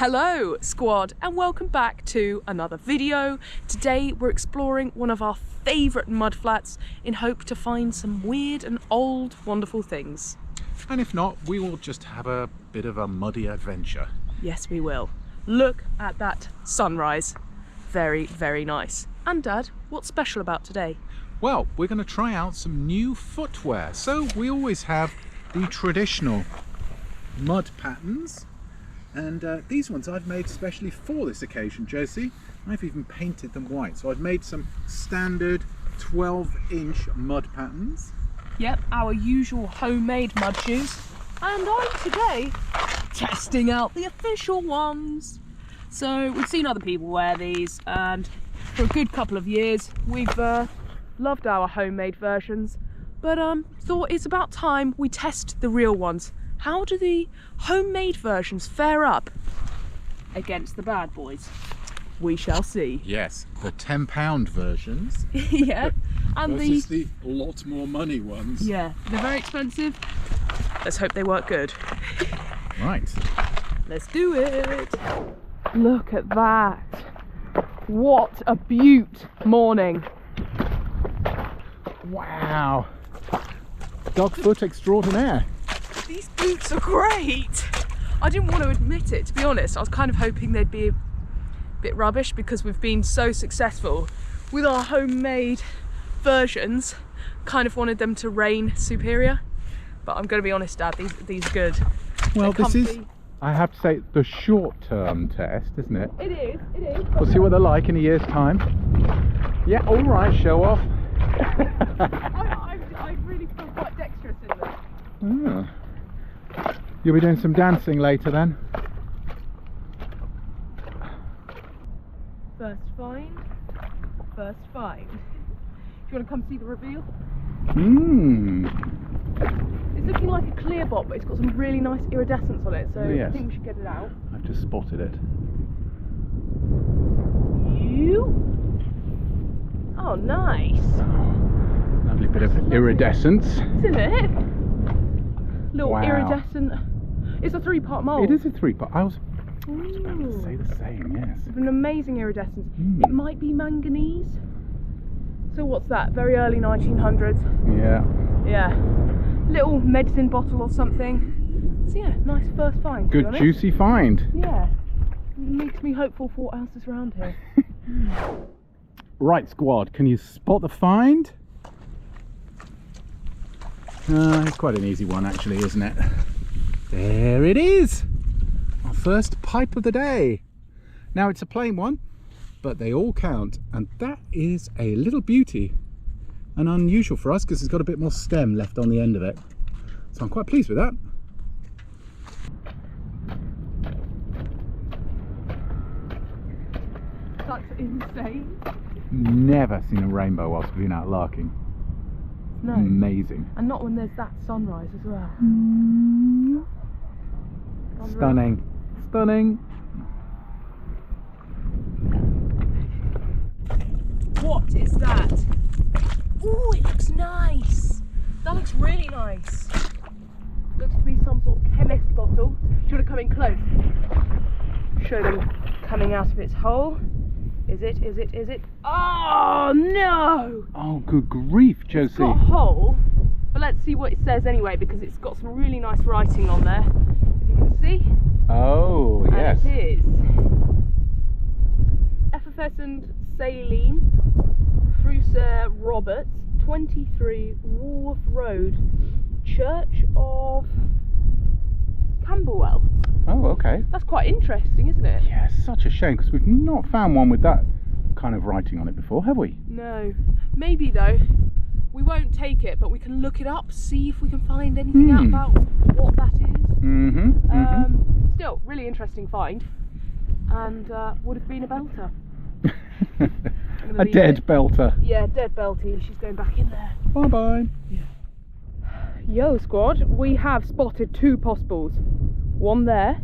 Hello squad and welcome back to another video. Today we're exploring one of our favourite mud flats in hope to find some weird and old wonderful things. And if not, we will just have a bit of a muddy adventure. Yes, we will. Look at that sunrise. Very, very nice. And Dad, what's special about today? Well, we're going to try out some new footwear. So we always have the traditional mud patterns. And these ones I've made especially for this occasion, Josie. I've even painted them white. So I've made some standard 12-inch mud patterns. Yep, our usual homemade mud shoes. And I'm today testing out the official ones. So we've seen other people wear these, and for a good couple of years we've loved our homemade versions, but thought it's about time we test the real ones. How do the homemade versions fare up against the bad boys? We shall see. Yes, the £10 versions. Yeah, and versus the lot more money ones. Yeah, they're very expensive. Let's hope they work good. Right. Let's do it. Look at that. What a beaut morning. Wow. Dog foot extraordinaire. These boots are great. I didn't want to admit it, to be honest. I was kind of hoping they'd be a bit rubbish because we've been so successful with our homemade versions. Kind of wanted them to reign superior. But I'm going to be honest, Dad, these are good. Well, this is, I have to say, the short-term test, isn't it? It is, it is. We'll see what they're like in a year's time. Yeah, all right, show off. I really feel quite dexterous in them. Oh. You'll be doing some dancing later then? First find. First find. Do you want to come see the reveal? It's looking like a clear bot, but it's got some really nice iridescence on it, so yes. I think we should get it out. I've just spotted it. Oh, nice. Lovely bit of iridescence. Isn't it? Little wow. Iridescent. It's a 3-part mould. It is a 3-part. I was about to say the same, yes. It's an amazing iridescence. It might be manganese. So what's that? Very early 1900s. Yeah. Yeah. Little medicine bottle or something. So yeah, nice first find. Good juicy find. Yeah. Makes me hopeful for what else is around here. Right, squad, can you spot the find? It's quite an easy one actually, isn't it? There it is! Our first pipe of the day. Now it's a plain one, but they all count, and that is a little beauty. And unusual for us because it's got a bit more stem left on the end of it. So I'm quite pleased with that. That's insane. Never seen a rainbow whilst we've been out larking. No. Amazing. And not when there's that sunrise as well. Stunning. Stunning. What is that? Oh, it looks nice. That looks really nice. Looks to be some sort of chemist bottle. Do you want to come in close? Show them coming out of its hole. Is it? Is it? Is it? Oh no! Oh, good grief, Josie. It's got a hole, but let's see what it says anyway, because it's got some really nice writing on there. If you can see. Oh, yes. And it is effervescent saline, Fruser Roberts, 23 Woolworth Road, Church of Camberwell. Oh, okay. That's quite interesting, isn't it? Yeah, such a shame because we've not found one with that kind of writing on it before, have we? No. Maybe though. We won't take it, but we can look it up, see if we can find anything out about what that is. Still, really interesting find, and would have been a belter. A dead belter. Yeah, dead belty. She's going back in there. Bye bye. Yeah. Yo, squad, we have spotted 2 possibles. One there,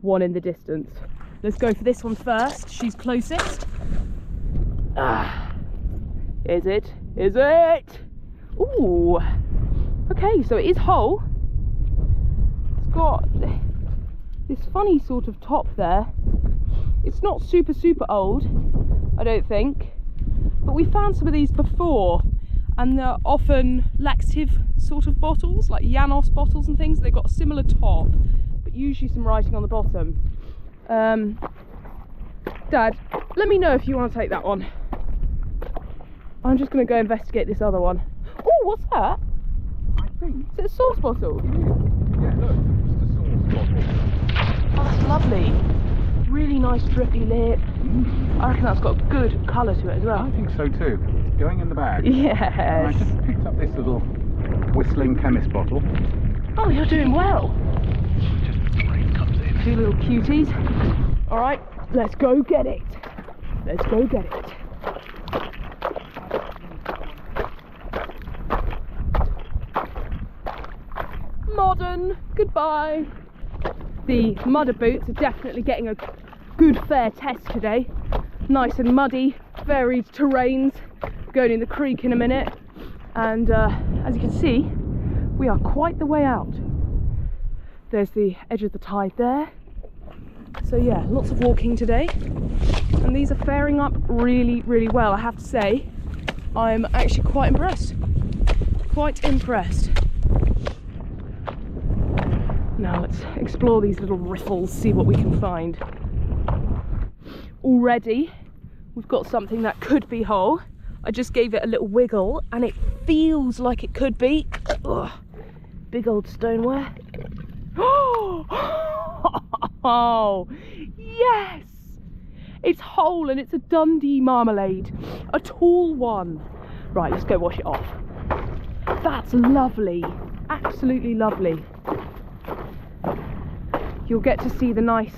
one in the distance. Let's go for this one first. She's closest. Is it? Is it? Ooh. Okay, so it is whole. It's got this funny sort of top there. It's not super old, I don't think, but we found some of these before, and they're often laxative sort of bottles, like Janos bottles and things. They've got a similar top, but usually some writing on the bottom. Dad, let me know if you want to take that one. I'm just going to go investigate this other one. Oh, what's that? I think. Is it a sauce bottle? It is. Yeah, look, it's a sauce bottle. Oh, that's lovely. Really nice drippy lid. I reckon that's got a good colour to it as well. I think so too. It's going in the bag. And I Yes. just picked up this little Whistling Chemist bottle. Oh, you're doing well. Just before it comes in. Two little cuties. All right, let's go get it. Let's go get it. Modern, goodbye. The mudder boots are definitely getting a good fair test today. Nice and muddy, varied terrains. Going in the creek in a minute. And as you can see, we are quite the way out. There's the edge of the tide there. So yeah, lots of walking today. And these are faring up really well. I have to say, I'm actually quite impressed. Quite impressed. Now let's explore these little riffles, see what we can find. Already, we've got something that could be whole. I just gave it a little wiggle and it feels like it could be. Ugh. Big old stoneware. Oh, yes! It's whole and it's a Dundee marmalade. A tall one. Right, let's go wash it off. That's lovely. Absolutely lovely. You'll get to see the nice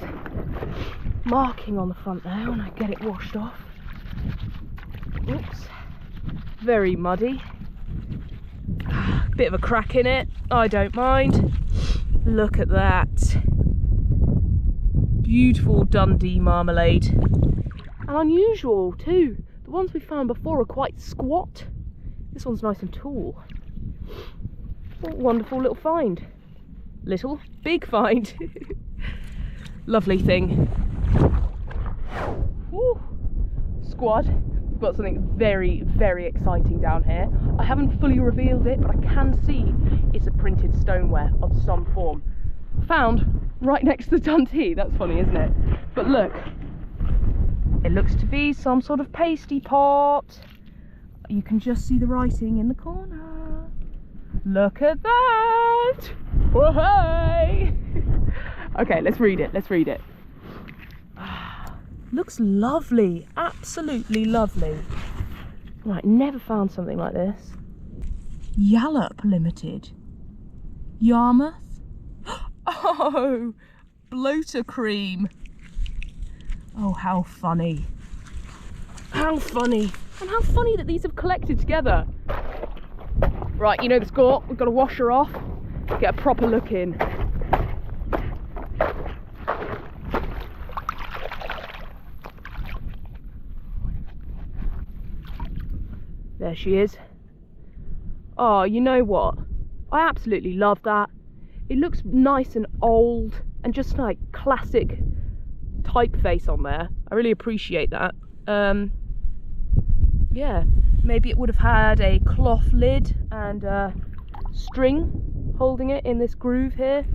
marking on the front there when I get it washed off. Oops. Very muddy. Bit of a crack in it. I don't mind. Look at that. Beautiful Dundee marmalade. And unusual too. The ones we found before are quite squat. This one's nice and tall. What a wonderful little find. Little, big find. Lovely thing. Woo. Squad, we've got something very exciting down here. I haven't fully revealed it, but I can see it's a printed stoneware of some form. Found right next to the Dundee. That's funny, isn't it? But look, it looks to be some sort of pasty pot. You can just see the writing in the corner. Look at that! Oh, hey! Okay, let's read it. Let's read it. Looks lovely. Absolutely lovely. Right, never found something like this. Yallop Limited. Yarmouth. Oh, bloater cream. Oh, how funny. How funny. And how funny that these have collected together. Right, you know the score. We've got to wash her off. Get a proper look in. There she is. Oh, you know what? I absolutely love that. It looks nice and old and just like classic typeface on there. I really appreciate that. Yeah, maybe it would have had a cloth lid and a string holding it in this groove here.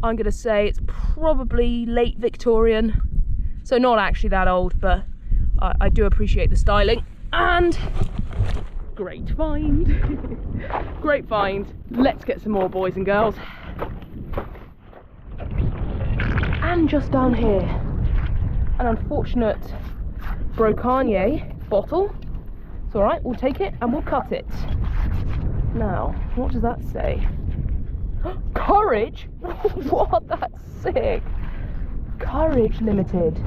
I'm gonna say it's probably late Victorian, so not actually that old, but I do appreciate the styling. And great find. Great find. Let's get some more, boys and girls. And just down here, an unfortunate Brocagnier bottle. It's all right, we'll take it and we'll cut it. Now, what does that say? Courage? What? That's sick. Courage Limited.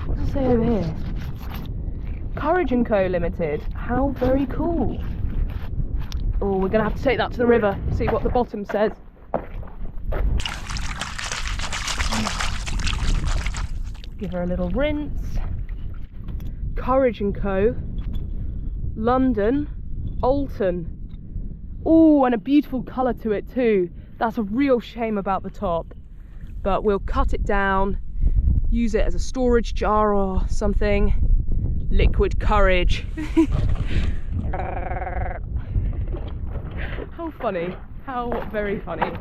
What does it say over here? Courage & Co Limited. How very cool. Oh, we're gonna have to take that to the river, see what the bottom says. Give her a little rinse. Courage & Co. London. Alton. Oh, and a beautiful colour to it too. That's a real shame about the top. but we'll cut it down, use it as a storage jar or something. Liquid courage. How funny, how very funny.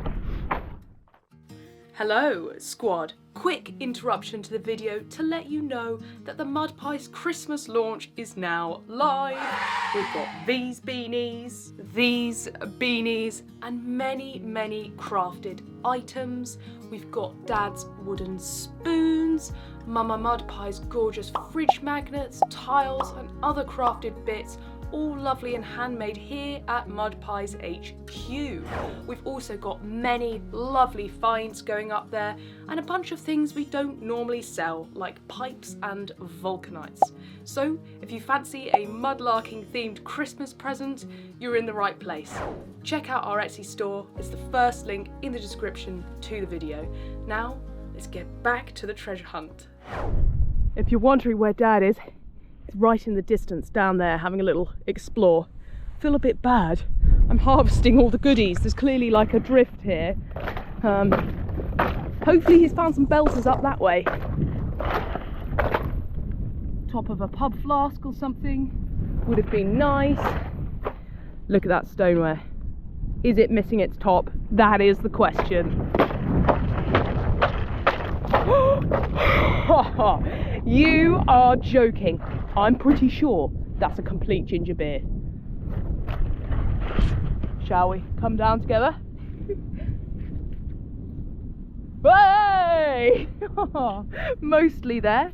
Hello squad, quick interruption to the video to let you know that the Mud Pies Christmas launch is now live. We've got these beanies, and many crafted items. We've got Dad's wooden spoons, Mama Mud Pie's gorgeous fridge magnets, tiles and other crafted bits, all lovely and handmade here at Mud Pies HQ. We've also got many lovely finds going up there and a bunch of things we don't normally sell, like pipes and vulcanites. So if you fancy a mudlarking themed Christmas present, you're in the right place. Check out our Etsy store, it's the first link in the description to the video. Now, let's get back to the treasure hunt. If you're wondering where Dad is, he's right in the distance down there having a little explore. Feel a bit bad. I'm harvesting all the goodies. There's clearly like a drift here. Hopefully he's found some belters up that way. Top of a pub flask or something would have been nice. Look at that stoneware. Is it missing its top? That is the question. You are joking. I'm pretty sure that's a complete ginger beer. Shall we come down together? Hey! Mostly there.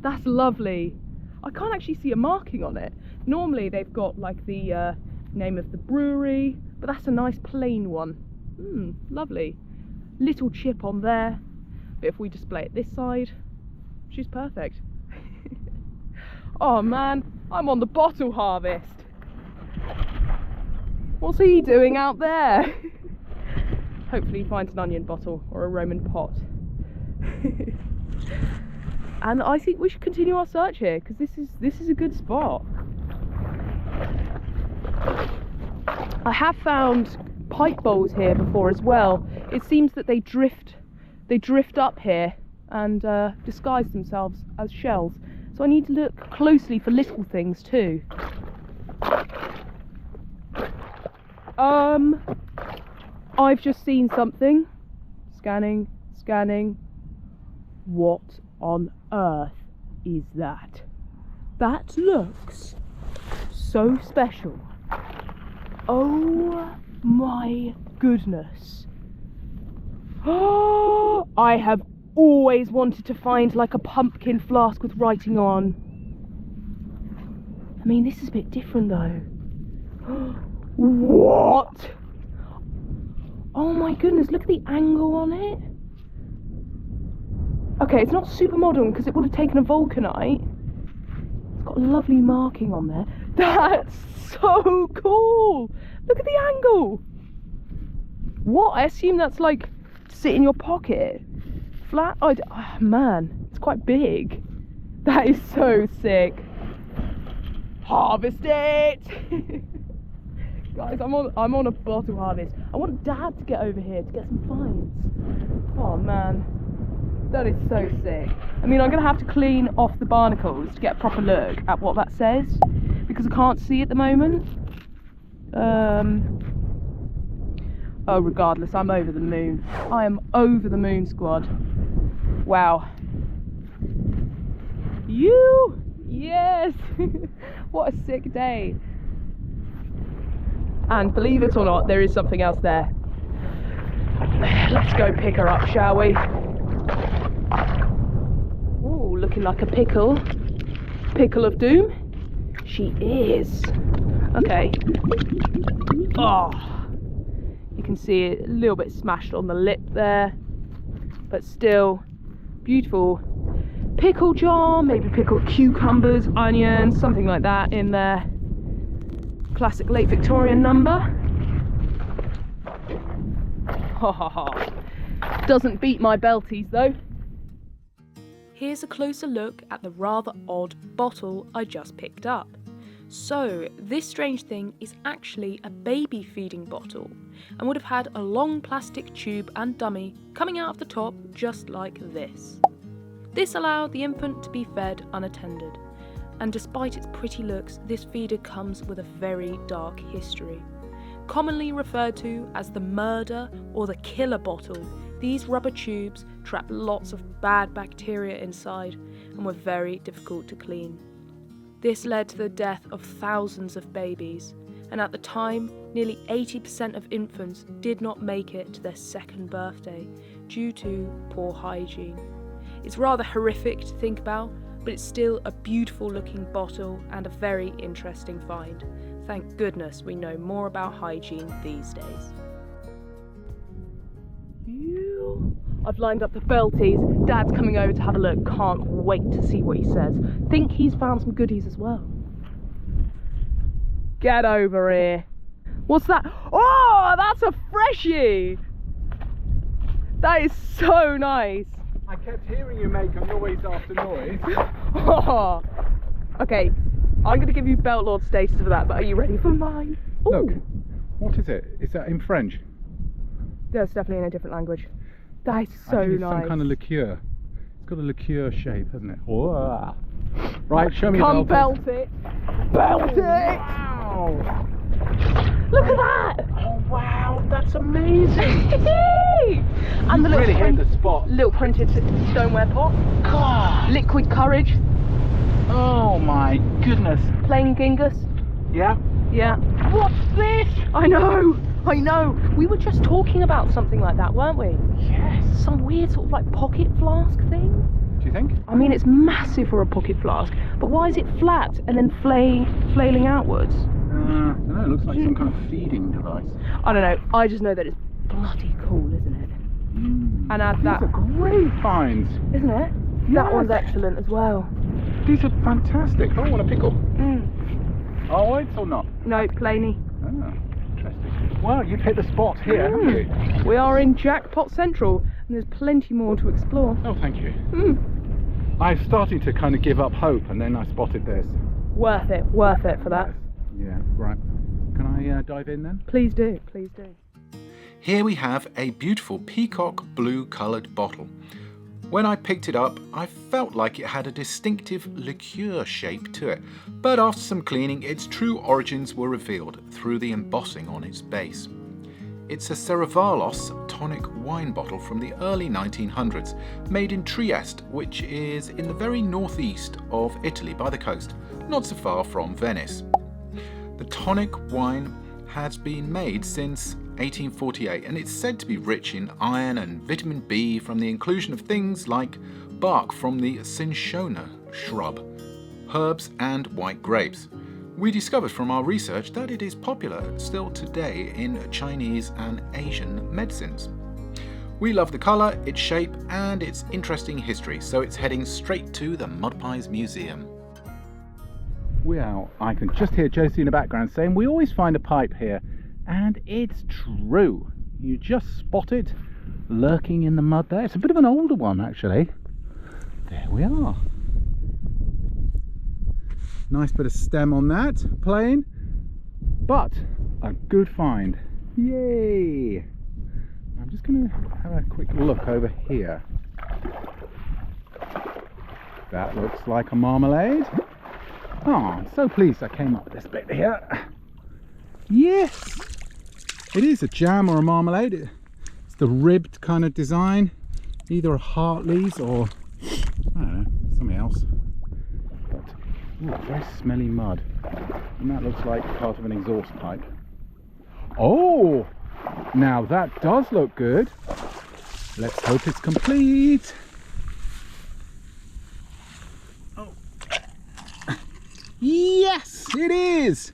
That's lovely. I can't actually see a marking on it. Normally they've got like the name of the brewery, but that's a nice plain one. Lovely. Little chip on there. But if we display it this side, she's perfect. Oh man, I'm on the bottle harvest. What's he doing out there? Hopefully he finds an onion bottle or a Roman pot. And I think we should continue our search here because this is a good spot. I have found pipe bowls here before as well. It seems that they drift up here and disguise themselves as shells. So I need to look closely for little things too. I've just seen something. Scanning. What on earth is that? That looks so special. Oh my goodness. Oh, I have always wanted to find like a pumpkin flask with writing on. I mean, this is a bit different though. What? Oh my goodness, look at the angle on it. Okay, it's not super modern because it would have taken a vulcanite. It's got a lovely marking on there. That's so cool. Look at the angle. What? I assume that's like to sit in your pocket. Flat? Oh man, it's quite big. That is so sick. Harvest it. Guys, I'm on a bottle harvest. I want Dad to get over here to get some finds. Oh man, that is so sick. I mean, I'm gonna have to clean off the barnacles to get a proper look at what that says because I can't see at the moment. Oh, regardless, I'm over the moon. I am over the moon, squad. Wow. Yes. What a sick day. And believe it or not, there is something else there. Let's go pick her up, shall we? Ooh, looking like a pickle. Pickle of doom. She is. Okay. Oh, you can see it a little bit smashed on the lip there, but still beautiful. Pickle jar, maybe pickled cucumbers, onions, something like that in there. Classic late Victorian number. Ha ha ha. Doesn't beat my belties though. Here's a closer look at the rather odd bottle I just picked up. So, this strange thing is actually a baby feeding bottle and would have had a long plastic tube and dummy coming out of the top just like this. This allowed the infant to be fed unattended, and despite its pretty looks, this feeder comes with a very dark history. Commonly referred to as the murder or the killer bottle, these rubber tubes trap lots of bad bacteria inside and were very difficult to clean. This led to the death of thousands of babies, and at the time, nearly 80% of infants did not make it to their second birthday due to poor hygiene. It's rather horrific to think about, but it's still a beautiful looking bottle and a very interesting find. Thank goodness we know more about hygiene these days. I've lined up the Belties. Dad's coming over to have a look. Can't wait to see what he says. Think he's found some goodies as well. Get over here. What's that? Oh, that's a freshie! That is so nice. I kept hearing you make a noise after noise. Oh. Okay, I'm going to give you Belt Lord status for that, but are you ready for mine? Ooh. Look, what is it? Is that in French? That's definitely in a different language. That is so I think it's nice. some kind of liqueur. It's got a liqueur shape, hasn't it? Oh. Right, show me your Come Belties. belt it. Belt it! Wow! Look at that! Oh wow, that's amazing! And the little, really hit the spot. little printed stoneware pot. God. Liquid Courage. Oh my goodness. Plain Genghis. Yeah. Yeah. What's this? I know. We were just talking about something like that, weren't we? Yes. Some weird sort of like pocket flask thing. Do you think? I mean, it's massive for a pocket flask, but why is it flat and then flailing outwards? I don't know, it looks like some kind of feeding device. I don't know. I just know that it's bloody cool, isn't it? And add that. These are great finds. Isn't it? Yeah. That one's excellent as well. These are fantastic. I want a pickle. Always or not? No, plainy. Ah, interesting. Well, you've hit the spot here, haven't you? We are in Jackpot Central, and there's plenty more to explore. Oh, thank you. I started to kind of give up hope, and then I spotted this. Worth it for that. Yeah, right. Can I dive in then? Please do. Here we have a beautiful peacock blue coloured bottle. When I picked it up, I felt like it had a distinctive liqueur shape to it, but after some cleaning, its true origins were revealed through the embossing on its base. It's a Serravalos tonic wine bottle from the early 1900s, made in Trieste, which is in the very northeast of Italy by the coast, not so far from Venice. The tonic wine has been made since 1848, and it's said to be rich in iron and vitamin B from the inclusion of things like bark from the cinchona shrub, herbs and white grapes. We discovered from our research that it is popular still today in Chinese and Asian medicines. We love the colour, its shape and its interesting history, so it's heading straight to the Mud Pies Museum. Well, I can just hear Josie in the background saying we always find a pipe here, and it's true. You just spot it lurking in the mud there. It's a bit of an older one actually. There we are. Nice bit of stem on that, plain, but a good find. Yay! I'm just going to have a quick look over here. That looks like a marmalade. Oh, I'm so pleased I came up with this bit here. Yes! It is a jam or a marmalade. It's the ribbed kind of design. Either a Hartley's or, I don't know, something else. But, ooh, very smelly mud. And that looks like part of an exhaust pipe. Oh! Now that does look good. Let's hope it's complete. Oh. Yes, it is!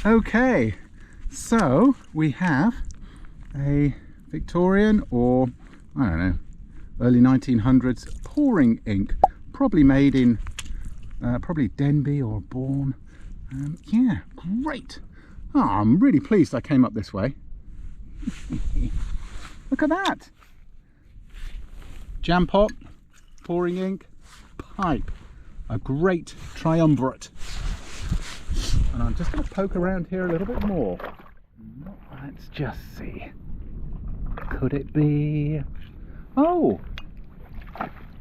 Okay, so we have a Victorian or, I don't know, early 1900s pouring ink, probably made in probably Denby or Bourne. Yeah, great. Oh, I'm really pleased I came up this way. Look at that. Jam pot, pouring ink, pipe. a great triumvirate. And I'm just going to poke around here a little bit more. Let's just see. Could it be? Oh,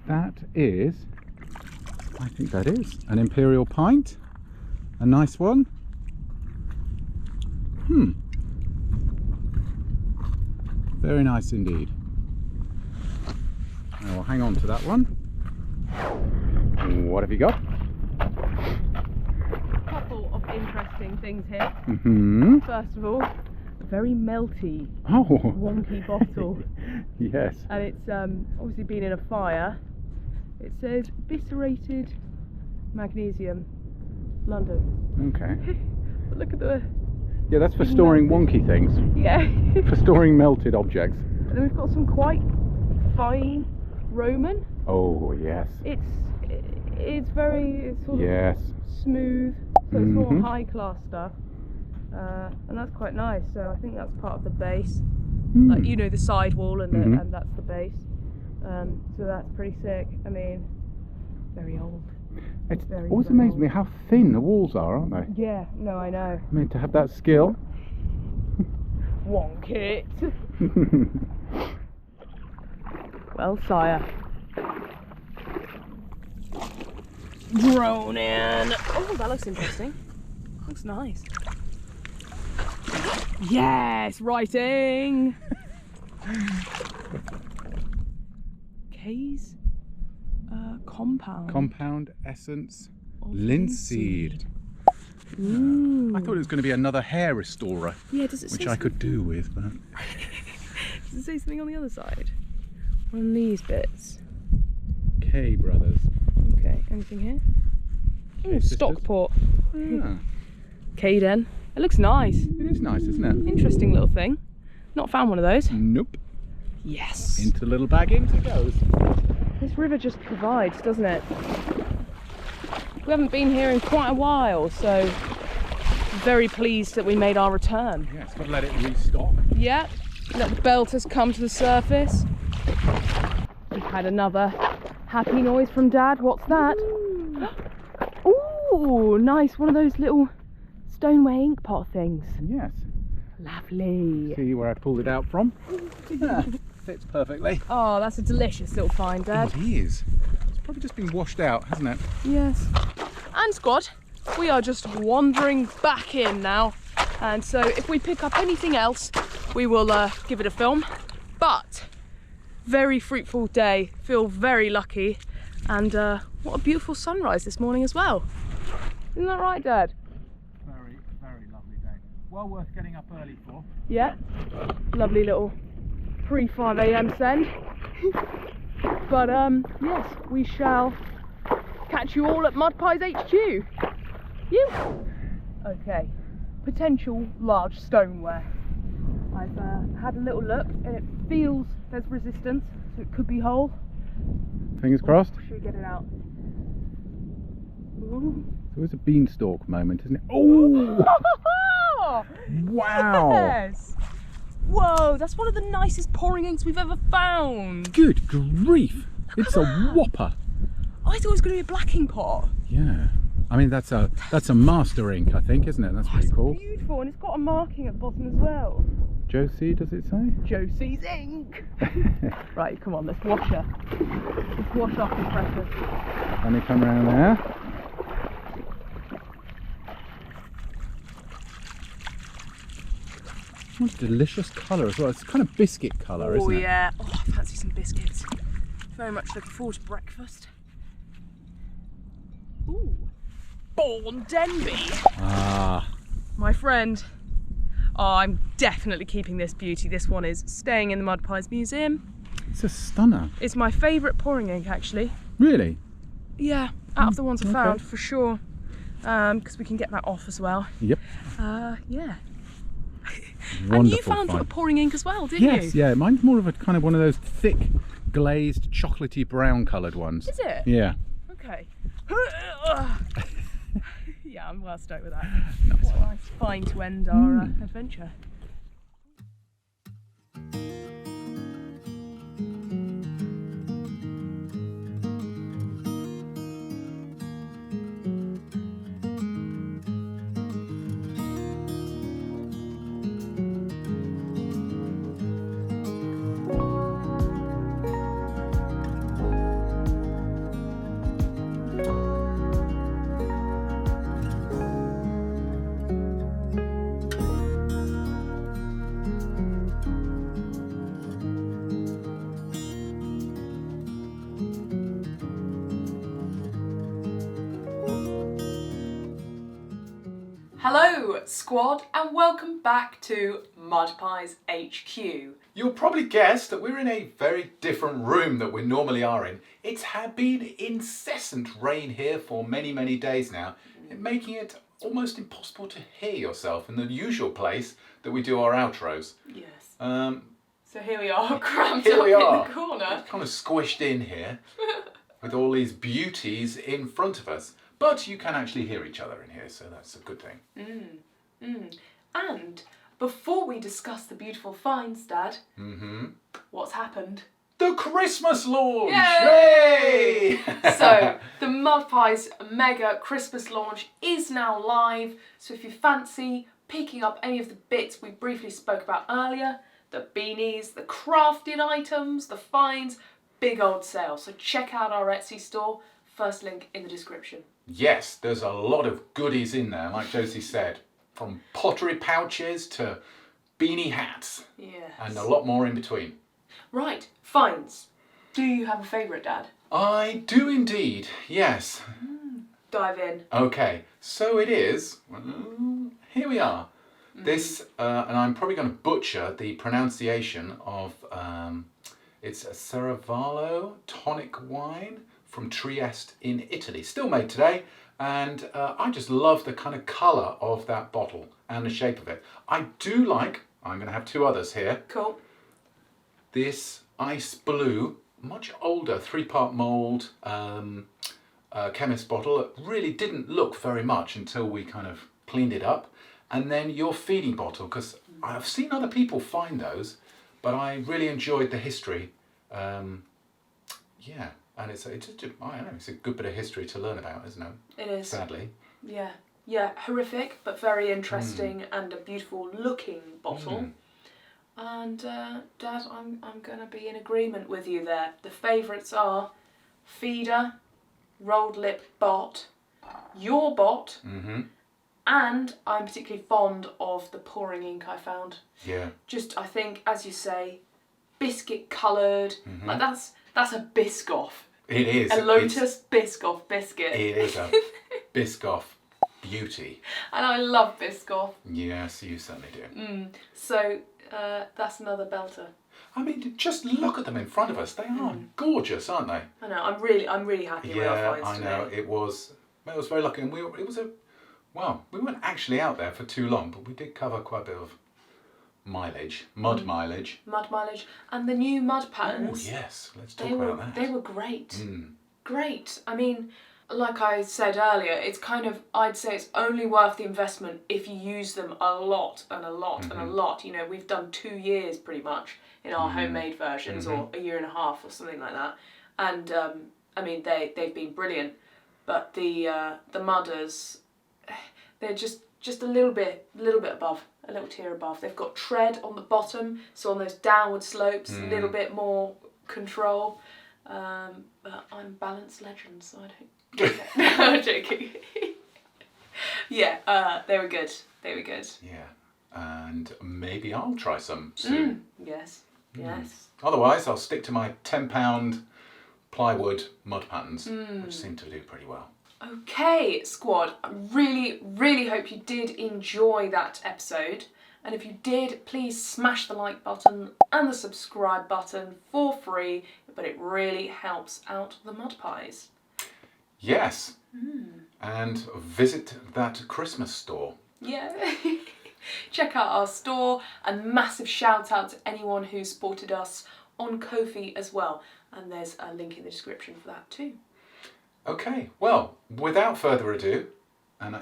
that is, I think that is an Imperial Pint. A nice one. Very nice indeed. I will hang on to that one. What have you got? A couple of interesting things here. Mm-hmm. First of all, a very melty, Oh, wonky bottle. yes. And it's obviously been in a fire. It says Bicerated Magnesium, London. Okay. But look at the, Yeah, that's for storing wonky things. yeah. For storing melted objects. And then we've got some quite fine Roman. Oh, yes. It's very sort Yes. of smooth, so it's more Mhm. high class stuff. And that's quite nice. So I think that's part of the base. Mm. Like, you know, the sidewall and Mhm. and that's the base. So that's pretty sick. I mean, very old. It's very, always very amazed old. me how thin the walls are, aren't they? Yeah, no, I know. I mean, to have that skill. Wonk it. Well, sire. Drone in. Oh, that looks interesting. Looks nice. Yes, writing. K's compound. Compound essence of linseed. Ooh. I thought it was going to be another hair restorer, Yeah, does it which say I could do with, but Does it say something on the other side? On these bits. K Brothers. Okay, anything here? K Ooh, sisters. Stockport. Ah, Caden. It looks nice. it is nice, isn't it? Interesting little thing. Not found one of those. Nope. Yes. Into the little bag it goes. This river just provides, doesn't it? We haven't been here in quite a while, so very pleased that we made our return. Yeah, it's got to let it restock. Yeah, let the belters come to the surface. We've had another happy noise from Dad. What's that? Ooh, nice. One of those little stoneware ink pot things. Yes. Lovely. See where I pulled it out from? Yeah, fits perfectly. Oh, that's a delicious little find, Dad. It is. It's probably just been washed out, hasn't it? Yes. And squad, we are just wandering back in now. And so if we pick up anything else, we will give it a film. But very fruitful day. Feel very lucky. And what a beautiful sunrise this morning as well. Isn't that right, Dad? Very, very lovely day. Well worth getting up early for. Yeah. Lovely little pre-5 a.m. send. But yes, we shall catch you all at Mud Pies HQ. You. Okay. Potential large stoneware. I've had a little look and it feels there's resistance, so it could be whole. Fingers crossed. Should we get it out? Ooh. It's always a beanstalk moment, isn't it? Oh! Wow! Yes! Whoa, that's one of the nicest pouring inks we've ever found. Good grief! It's a whopper. I thought it was going to be a blacking pot. Yeah. I mean, that's a master ink, I think, isn't it? That's pretty It's cool. beautiful, and it's got a marking at the bottom as well. Josie, does it say? Josie's ink. Right, come on, let's wash her. Let's wash our compressor. Let me come around there. What a delicious colour as well. It's kind of biscuit colour, isn't Oh it? yeah. Oh, I fancy some biscuits. Very much looking forward to breakfast. Ooh. Born Denby. Ah, My friend. Oh, I'm definitely keeping this beauty. This one is staying in the Mud Pies Museum. it's a stunner. It's my favourite pouring ink, actually. Really? Yeah, out of the ones I okay. found, for sure. Because we can get that off as well. Yep. Yeah. Wonderful And you found find. a pouring ink as well, didn't you? Yes, yeah. Mine's more of a kind of one of those thick, glazed, chocolatey brown coloured ones. Is it? Yeah. Okay. Yeah, I'm well stoked with that. Nice What a one. nice find to end our adventure. Hello, squad, and welcome back to Mud Pies HQ. You'll probably guess that we're in a very different room that we normally are in. It's been incessant rain here for many, many days now, making it almost impossible to hear yourself in the usual place that we do our outros. Yes. Um, So here we are, cramped Here up we are. in the corner. kind of squished in here with all these beauties in front of us. But you can actually hear each other in here, so that's a good thing. And before we discuss the beautiful finds, Dad, what's happened? The Christmas launch! Yay! Yay! So, the Mud Pies Mega Christmas launch is now live. So if you fancy picking up any of the bits we briefly spoke about earlier, the beanies, the crafted items, the finds, big old sale. So check out our Etsy store. First link in the description. Yes, there's a lot of goodies in there, like Josie said. From pottery pouches to beanie hats. Yes. And a lot more in between. Right, finds. Do you have a favourite, Dad? I do indeed, yes. Dive in. Okay, so it is. Here we are. This, and I'm probably going to butcher the pronunciation of, it's a Serravalle tonic wine from Trieste in Italy. Still made today, and I just love the kind of colour of that bottle and the shape of it. I do like, I'm going to have two others here, Cool. this ice blue, much older, 3-part mould chemist bottle. It really didn't look very much until we kind of cleaned it up. And then your feeding bottle, because I've seen other people find those, but I really enjoyed the history. Yeah, and it's just, I don't know, it's a good bit of history to learn about, isn't it? It is. Sadly. Yeah. Yeah, horrific, but very interesting and a beautiful looking bottle. And Dad, I'm going to be in agreement with you there. The favourites are Feeder, Rolled Lip Bot, Your Bot, and I'm particularly fond of the pouring ink I found. Yeah. Just, I think, as you say, biscuit coloured. Like that's a Biscoff. It is. A Lotus Biscoff biscuit. It is a Biscoff beauty. And I love Biscoff. Yes, you certainly do. So that's another belter. I mean, just look at them in front of us. They are gorgeous, aren't they? I know. I'm really happy with our Yeah, finds I today. know. It was very lucky, and we weren't actually out there for too long, but we did cover quite a bit of mileage, mud mileage. Mud mileage and the new mud Oh patterns. yes, let's talk about that. They were great. Great. I mean, like I said earlier, it's kind of, I'd say it's only worth the investment if you use them a lot and a lot and a lot. You know, we've done 2 years pretty much in our homemade versions, or a year and a half or something like that. And I mean, they've been brilliant. But the mudders, they're just a little bit above, a little tier above. They've got tread on the bottom, so on those downward slopes, a little bit more control. But I'm Balanced Legends, so I don't. No, I'm joking. Yeah, they were good. They were good. Yeah, and maybe I'll try some soon. Yes. Yes. Otherwise, I'll stick to my £10 plywood mud patterns, which seem to do pretty well. Okay, squad. I really hope you did enjoy that episode. And if you did, please smash the like button and the subscribe button for free. But it really helps out the Mud Pies. Yes, and visit that Christmas store. Yeah. Check out our store, and massive shout out to anyone who supported us on Ko-fi as well. And there's a link in the description for that too. Okay, well, without further ado, and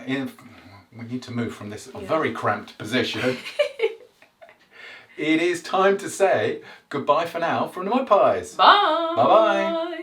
we need to move from this very cramped position, it is time to say goodbye for now from the Mud Pies. Bye! Bye-bye.